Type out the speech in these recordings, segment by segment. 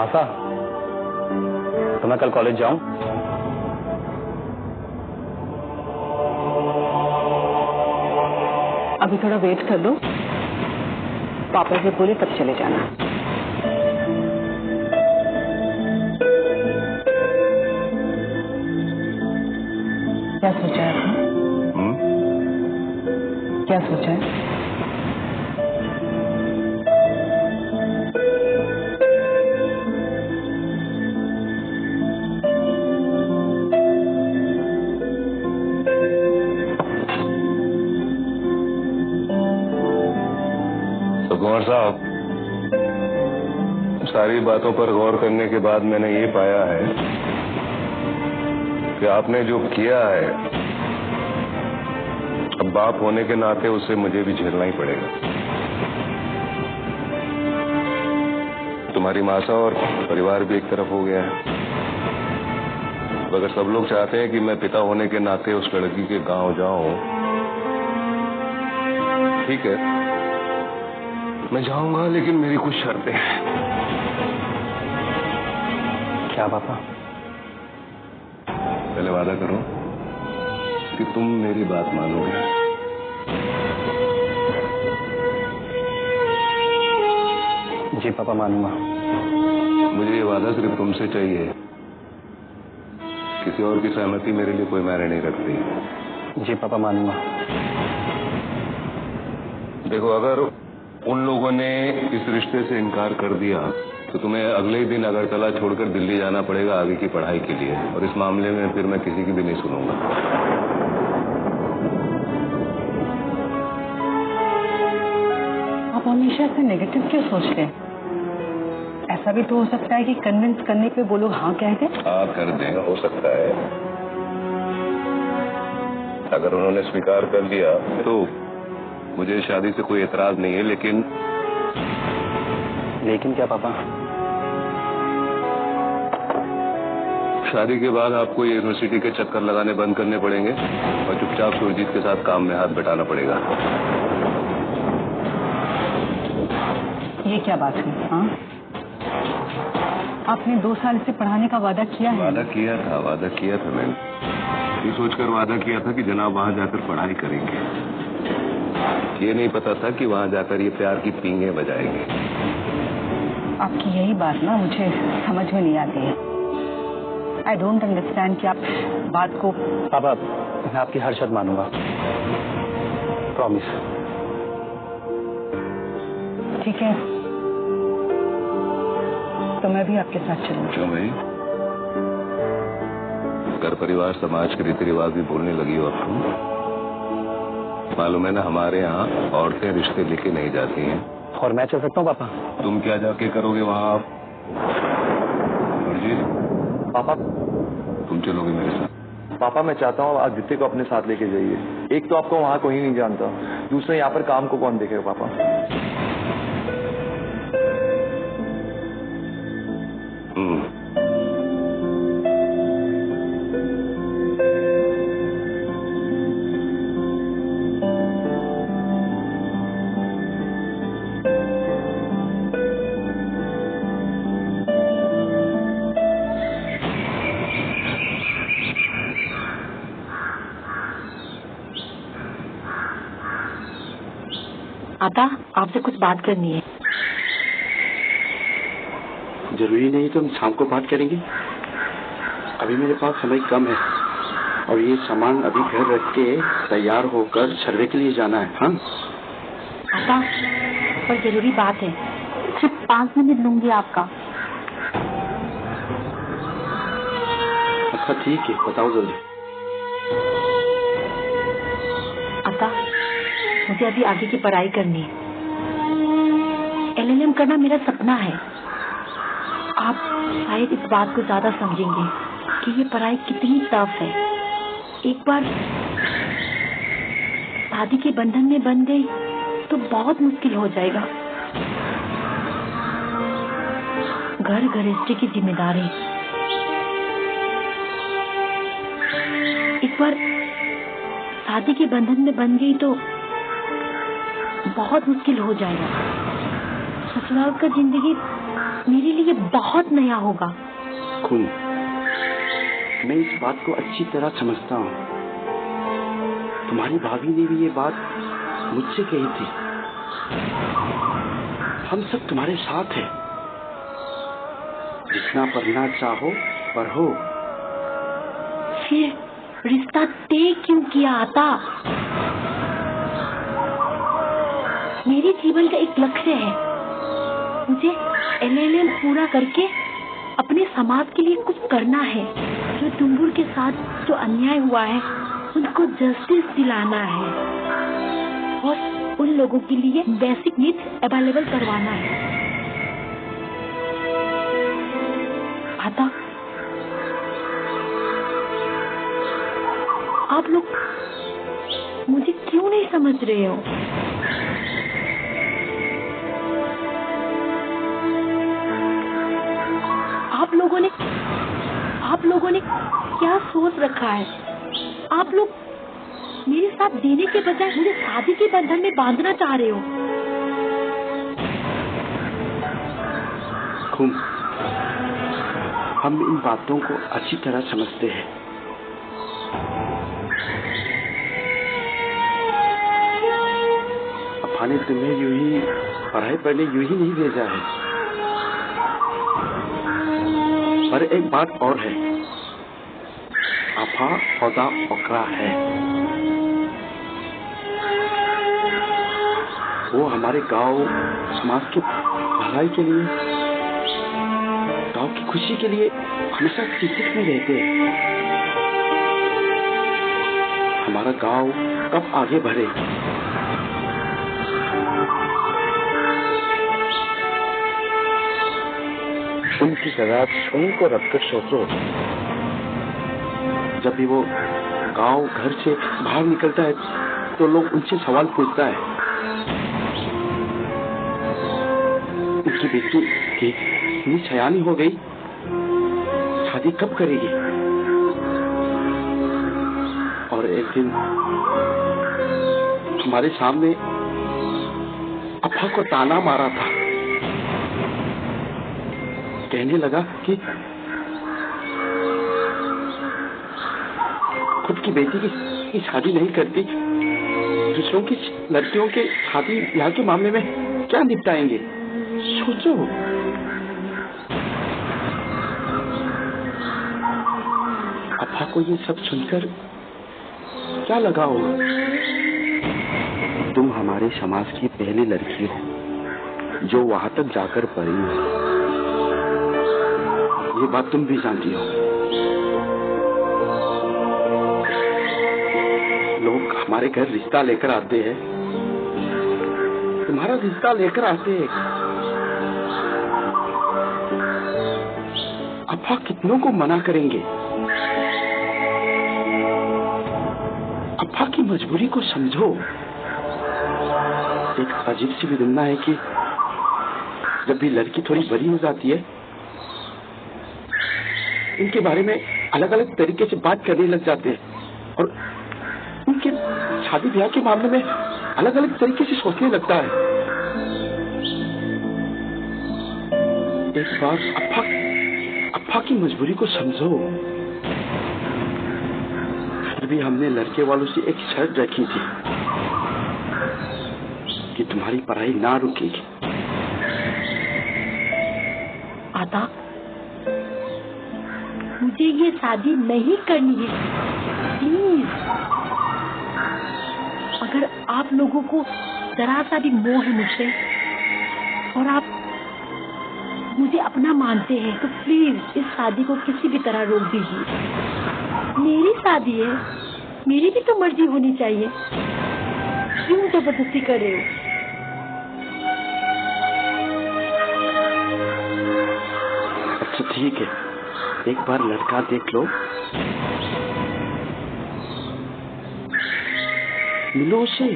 आशा, तो मैं कल कॉलेज जाऊं? अभी थोड़ा वेट कर लो, पापा से बोले तब चले जाना। क्या सोचा है आपने? क्या सोचा है? कुंवर साहब, सारी बातों पर गौर करने के बाद मैंने ये पाया है कि आपने जो किया है, अब बाप होने के नाते उसे मुझे भी झेलना ही पड़ेगा। तुम्हारी मासा और परिवार भी एक तरफ हो गया है। अगर सब लोग चाहते हैं कि मैं पिता होने के नाते उस लड़की के गांव जाऊं, ठीक है, मैं जाऊंगा, लेकिन मेरी कुछ शर्तें हैं। क्या पापा? पहले वादा करो कि तुम मेरी बात मानोगे। जी पापा, मानूंगा। मुझे ये वादा सिर्फ तुमसे चाहिए, किसी और की सहमति मेरे लिए कोई मायने नहीं रखती। जी पापा, मानूंगा। देखो, अगर उन लोगों ने इस रिश्ते से इनकार कर दिया तो तुम्हें अगले ही दिन अगरतला छोड़कर दिल्ली जाना पड़ेगा आगे की पढ़ाई के लिए, और इस मामले में फिर मैं किसी की भी नहीं सुनूंगा। आप हमेशा ऐसे नेगेटिव क्यों सोचते हैं? ऐसा भी तो हो सकता है कि कन्विंस करने पे वो लोग हाँ कह दें। हाँ कर दें, हो सकता है। अगर उन्होंने स्वीकार कर दिया तो मुझे शादी से कोई एतराज नहीं है, लेकिन क्या पापा? शादी के बाद आपको ये यूनिवर्सिटी के चक्कर लगाने बंद करने पड़ेंगे और चुपचाप सुरजीत के साथ काम में हाथ बटाना पड़ेगा। ये क्या बात हुई? हाँ, आपने 2 साल से पढ़ाने का वादा किया है। वादा किया था मैंने। ये सोचकर वादा किया था कि जनाब वहां जाकर पढ़ाई करेंगे। ये नहीं पता था कि वहां जाकर ये प्यार की पींगे बजाएंगे। आपकी यही बात ना मुझे समझ में नहीं आती है। आई डोंट अंडरस्टैंड कि आप बात को। पापा, मैं आपकी हर शर्त मानूंगा, प्रॉमिस। ठीक है, तो मैं भी आपके साथ चलूंगी। क्यों भाई? घर परिवार समाज के रीति रिवाज भी भूलने लगी हो अब तुम? मालूम है ना, हमारे यहाँ औरतें रिश्ते लेके नहीं जाती हैं। और मैं चल सकता हूँ पापा? तुम क्या जाके करोगे वहाँ आप? पापा, तुम चलोगे मेरे साथ? पापा, मैं चाहता हूँ आदित्य को अपने साथ लेके जाइए। एक तो आपको वहाँ कोई नहीं जानता, दूसरा यहाँ पर काम को कौन देखेगा पापा? आता, आपसे कुछ बात करनी है। जरूरी नहीं तो हम शाम को बात करेंगे। अभी मेरे पास समय कम है और ये सामान अभी घर रख के तैयार होकर सर्वे के लिए जाना है। हाँ आता, पर जरूरी बात है, सिर्फ 5 मिनट लूंगी आपका। अच्छा ठीक है, बताओ जल्दी। आता, मुझे अभी आगे की पढ़ाई करनी है। LLM करना मेरा सपना है। आप शायद इस बात को ज्यादा समझेंगे कि ये पढ़ाई कितनी टफ है। एक बार शादी के बंधन में बंध गई तो बहुत मुश्किल हो जाएगा। घर गृहस्थी की जिम्मेदारी, एक बार शादी के बंधन में बंध गई तो बहुत मुश्किल हो जाएगा। ससुराल का जिंदगी मेरे लिए बहुत नया होगा। खून, मैं इस बात को अच्छी तरह समझता हूँ। तुम्हारी भाभी ने भी ये बात मुझसे कही थी। हम सब तुम्हारे साथ हैं। जितना पढ़ना चाहो पढ़ो। फिर रिश्ता तय क्यों किया आता? मेरे जीवन का एक लक्ष्य है। मुझे LLM पूरा करके अपने समाज के लिए कुछ करना है। जो टुम्बुर के साथ जो अन्याय हुआ है उनको जस्टिस दिलाना है और उन लोगों के लिए बेसिक नीड्स अवेलेबल करवाना है। आता, आप लोग मुझे क्यों नहीं समझ रहे हो? आप लोगों ने क्या सोच रखा है? आप लोग मेरे साथ देने के बजाय मुझे शादी के बंधन में बांधना चाह रहे हो। खून, हम इन बातों को अच्छी तरह समझते हैं। अफा ने तुम्हें यूं ही पढ़ाई पढ़ने यूं ही नहीं भेजा है। पर एक बात और है, अफा खुदा ओकरा है। वो हमारे गांव समाज के भलाई के लिए, गांव की खुशी के लिए हमेशा चिंतित में रहते हैं। हमारा गांव कब आगे बढ़े, उनकी जगह उनको रखकर सोचो। जब भी वो गांव घर से बाहर निकलता है तो लोग उनसे सवाल पूछता है, उसकी बेटी की इतनी सयानी हो गई, शादी कब करेगी? और एक दिन हमारे सामने अफा को ताना मारा था। कहने लगा कि खुद की बेटी की शादी नहीं करती, दूसरों की लड़कियों के शादी ब्याह के मामले में क्या निपटाएंगे? सोचो। अफा को ये सब सुनकर क्या लगा होगा? तुम हमारे समाज की पहली लड़की हो जो वहां तक जाकर पढ़ी हो। ये बात तुम भी जानती हो। लोग हमारे घर रिश्ता लेकर आते हैं, तुम्हारा रिश्ता लेकर आते हैं। अफा कितनों को मना करेंगे? अफा की मजबूरी को समझो। एक अजीब सी विडंबना है कि जब भी लड़की थोड़ी बड़ी हो जाती है, उनके बारे में अलग अलग तरीके से बात करने लग जाते हैं और उनके शादी ब्याह के मामले में अलग अलग तरीके से सोचने लगता है। एक बार अफा की मजबूरी को समझो। फिर भी हमने लड़के वालों से एक शर्त रखी थी कि तुम्हारी पढ़ाई ना रुकेगी। आता, मुझे ये शादी नहीं करनी है, प्लीज। अगर आप लोगों को जरा सा भी मोह है मुझसे और आप मुझे अपना मानते हैं तो प्लीज इस शादी को किसी भी तरह रोक दीजिए। मेरी शादी है, मेरी भी तो मर्जी होनी चाहिए। क्यों जबरदस्ती कर रहे हो? अच्छा ठीक है, एक बार लड़का देख लो, मिलो उसे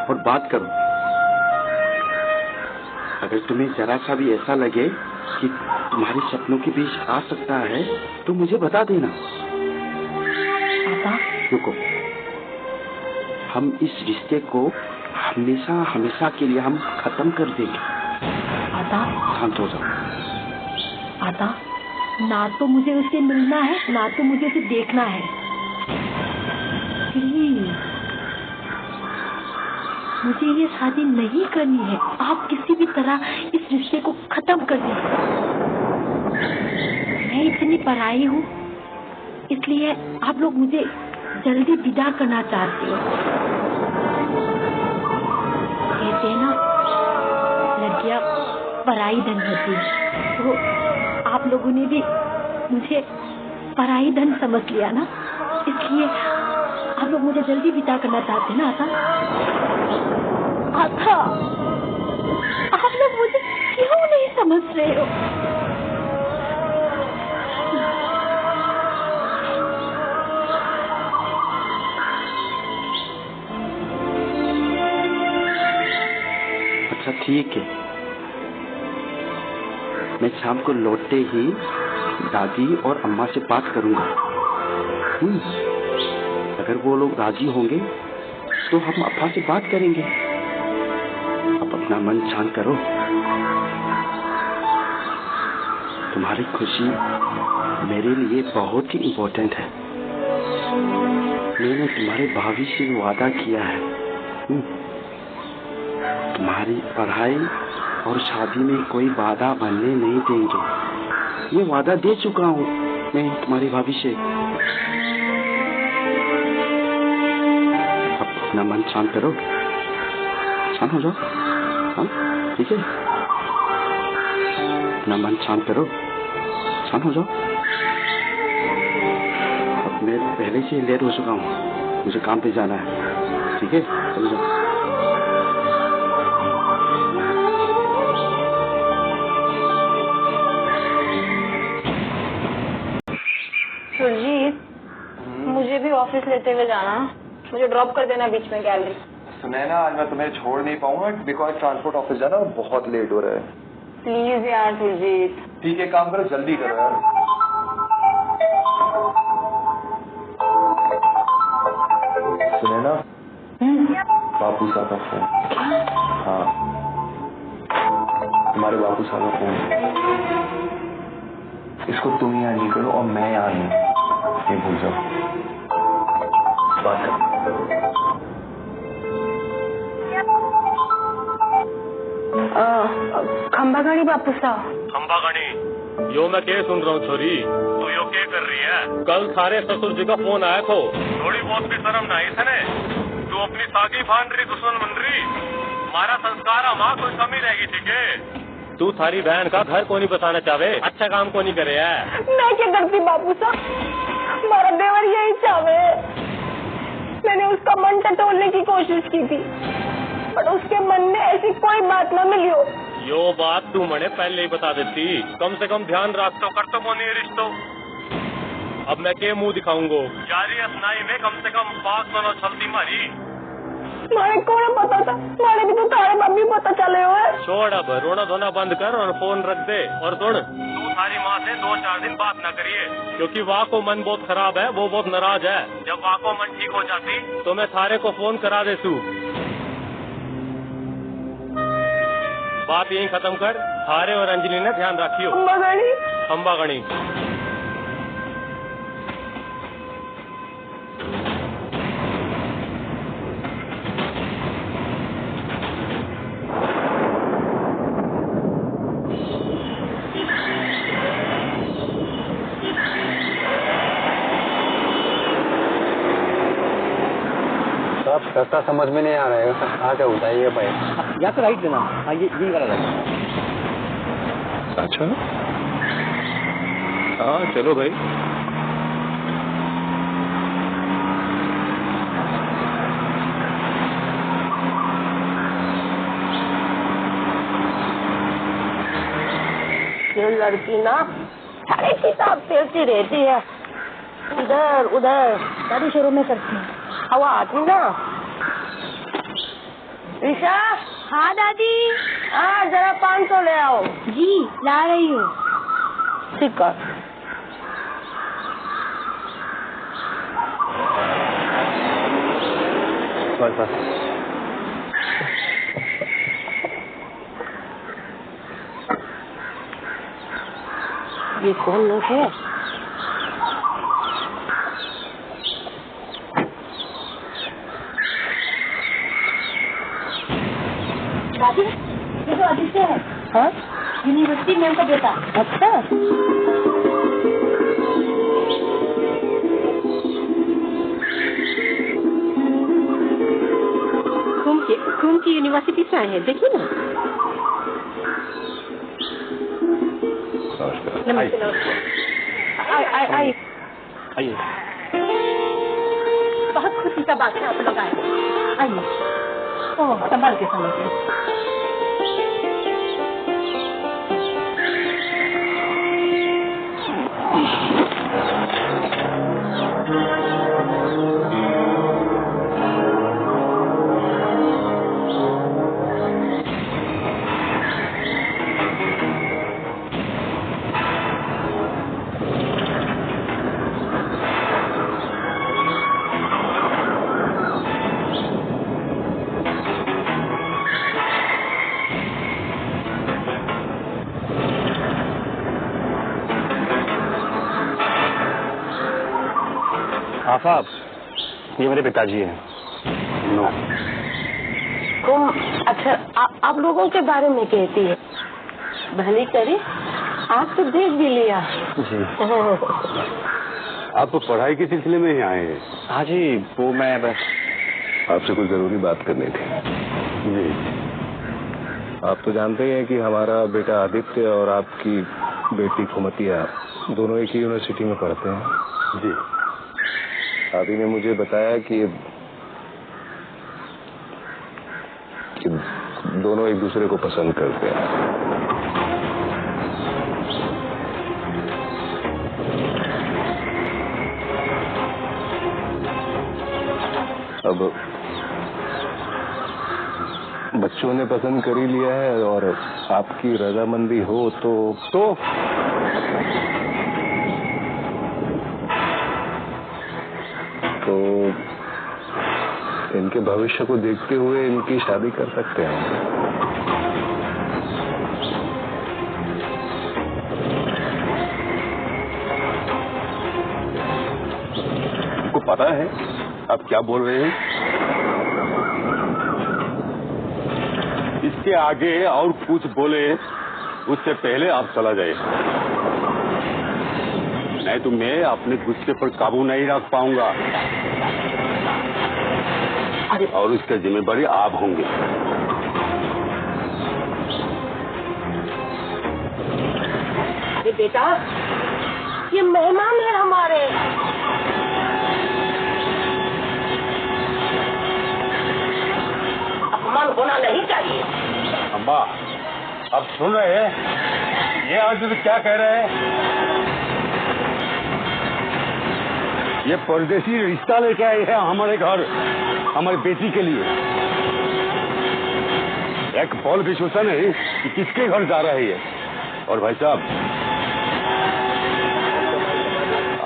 और बात करो। अगर तुम्हें जरा सा भी ऐसा लगे कि तुम्हारे सपनों के बीच आ सकता है तो मुझे बता देना। पापा, रुको, हम इस रिश्ते को हमेशा हमेशा के लिए हम खत्म कर देंगे। आता शांत हो जाओ। आता, ना तो मुझे उससे मिलना है, ना तो मुझे उसे देखना है। प्लीज, मुझे ये शादी नहीं करनी है। आप किसी भी तरह इस रिश्ते को खत्म कर दीजिए। मैं इतनी पराई हूँ, इसलिए आप लोग मुझे जल्दी विदा करना चाहते हो। कहते हैं ना, लड़कियां पराई धन होती है, तो आप लोगों ने भी मुझे पराई धन समझ लिया ना, इसलिए आप लोग मुझे जल्दी विदा करना चाहते हैं ना। आता, आप लोग मुझे क्यों नहीं समझ रहे हो? अच्छा ठीक है, मैं शाम को लौटते ही दादी और अम्मा से बात करूंगा। अगर वो लोग राजी होंगे तो हम अप्पा से बात करेंगे। अब अपना मन शांत करो। तुम्हारी खुशी मेरे लिए बहुत ही इम्पोर्टेंट है। मैंने तुम्हारे भाभी से वादा किया है, तुम्हारी पढ़ाई और शादी में कोई बाधा बनने नहीं देंगे। ये वादा दे चुका हूँ मैं तुम्हारी भाभी से। अब अपना मन शांत करो, शांत हो जाओ। हाँ ठीक है, अपना मन शांत करो, शांत हो जाओ। अब मैं पहले से लेट हो चुका हूँ, मुझे काम पे जाना है। ठीक है, चलो जाओ। सुरजीत, मुझे भी ऑफिस लेते हुए जाना, मुझे ड्रॉप कर देना बीच में गैलरी। सुनैना, आज मैं तुम्हें छोड़ नहीं पाऊंगा बिकॉज ट्रांसपोर्ट ऑफिस जाना बहुत लेट हो रहा है। प्लीज यार सुरजीत। ठीक है, काम करो, जल्दी करो यार। सुनैना, बापू साहब का फोन। हाँ, तुम्हारे बापू साहब का फोन। इसको तुम ही हैंडल करो और मैं यहाँ नहीं, ये भूल जाओ। बात कर। खंबागणी बापू साहब। खंबागणी, यो मैं क्या सुन रहा हूँ छोरी, तू यो क्या कर रही है? कल थारे ससुर जी का फोन आया था, थोड़ी बहुत भी शर्म नहीं था ने? तू अपनी सागी भान रही, दुश्मन बन रही। हमारा संस्कार माँ कोई कमी रहेगी, ठीक है? तू थारी बहन का घर को नहीं बताना चाहे, अच्छा काम को नहीं करे है। मैं क्या करती बापू साहब, हमारा देवर यही चाहे। मैंने उसका मन टटोलने की कोशिश की थी, पर उसके मन में ऐसी कोई बात न मिली हो। यो बात तू मने पहले ही बता देती, कम से कम ध्यान रख तो कर तो कौन ये रिश्तो। अब मैं के मुंह दिखाऊंगो? जारी असनाई में कम से कम 5 मनो छलती मारी। मारे को ना पता था, मारे भी तो तारे मम्मी पता चले हुए। छोड़, अब रोना धोना बंद कर और फोन रख दे। और सुन, तू थारी माँ से 2-4 दिन बात न करिए, क्योंकि वहाँ को मन बहुत खराब है, वो बहुत नाराज है। जब वहाँ को मन ठीक हो जाती तो मैं थारे को फोन करा देसू। बात यही खत्म कर, थारे और अंजलि ने ध्यान रखियो। खंबागणी। खंबागणी। रास्ता समझ में नहीं आ रहा है, कहाँ से होता है ये भाई? या तो राइट देना। हाँ, ये वाला राइट। अच्छा, हाँ चलो भाई। ये लड़की ना सारे किताब फेरती रहती है, इधर उधर। दादी शुरू में करती हूँ। हवा आती ना। ईशा। हाँ दादी। हाँ, जरा 500 ले आओ। जी ला रही हूँ। ठीक है। बस बस। ये कौन लोग है? दादी, ये तो आदित्य है। हाँ, यूनिवर्सिटी मैम का बेटा। अच्छा। कुंभ की यूनिवर्सिटी से आए हैं, देखिए ना। नमस्ते। आइए। बहुत खुशी का बात है, आप लोग आए। आइए। ओह, संभाल के समझिए। आफाब, ये मेरे पिताजी हैं। नो। अच्छा, आप लोगों के बारे में कहती है। भली करी, आप तो देख भी लिया। जी। आप पढ़ाई के सिलसिले में ही आए हैं? हाँ जी, वो मैं बस आपसे कुछ जरूरी बात करनी थी। जी। आप तो जानते हैं कि हमारा बेटा आदित्य और आपकी बेटी खुमतिया दोनों एक ही यूनिवर्सिटी में पढ़ते हैं। जी। अभी ने मुझे बताया कि दोनों एक दूसरे को पसंद करते हैं। अब बच्चों ने पसंद कर ही लिया है और आपकी रजामंदी हो तो इनके भविष्य को देखते हुए इनकी शादी कर सकते हैं। आपको पता है आप क्या बोल रहे हैं? इसके आगे और कुछ बोले उससे पहले आप चला जाइए, नहीं तो मैं अपने गुस्से पर काबू नहीं रख पाऊंगा और उसका जिम्मेदारी आप होंगे। अरे बेटा, ये मेहमान है हमारे। अपमान होना नहीं चाहिए। अम्मा, आप सुन रहे हैं ये आज तो क्या कह रहे हैं? ये परदेसी रिश्ता लेके आई है हमारे घर, हमारी बेटी के लिए। एक पॉल विश्वासा नहीं कि किसके घर जा रही है। और भाई साहब,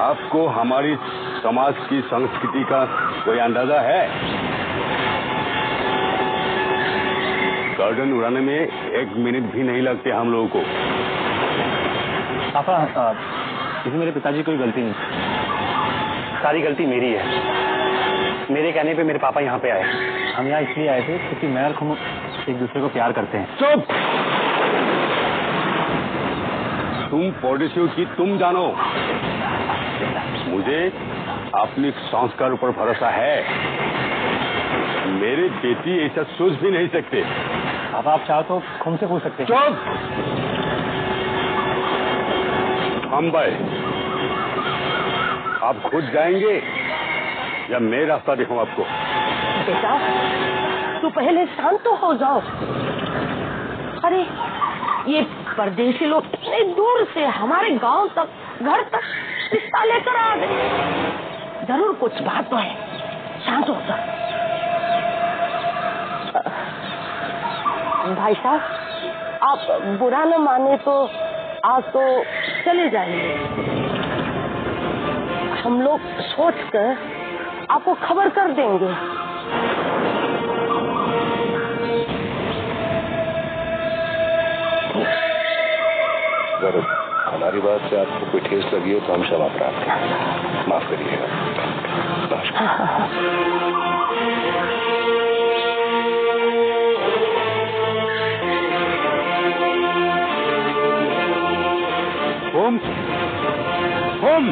आपको हमारी समाज की संस्कृति का कोई अंदाजा है? गर्दन उड़ाने में 1 मिनट भी नहीं लगते हम लोगों को। पापा, इसमें मेरे पिताजी कोई गलती नहीं, सारी गलती मेरी है। मेरे कहने पे मेरे पापा यहाँ पे आए। हम यहाँ इसलिए आए थे क्योंकि मैं और खुम एक दूसरे को प्यार करते हैं। चुप! तुम परदेशियों की तुम जानो, मुझे अपने संस्कार पर भरोसा है। मेरी बेटी ऐसा सोच भी नहीं सकते। अब आप चाहो तो खुम से पूछ सकते हैं। चुप! हम भाई, आप खुद जाएंगे या मैं रास्ता दिखाऊं आपको? बेटा, तू पहले शांत तो हो जाओ। अरे, ये परदेशी लोग इतने दूर से हमारे गांव तक, घर तक रिश्ता लेकर आ गए। जरूर कुछ बात तो है, शांत हो जाओ। भाई साहब, आप बुरा न माने तो आज तो चले जाएंगे। हम लोग सोचकर आपको खबर कर देंगे। जरूर। हमारी बात से आपको कोई ठेस लगी हो तो हम क्षमा प्रार्थी हैं, माफ करिएगा। Home home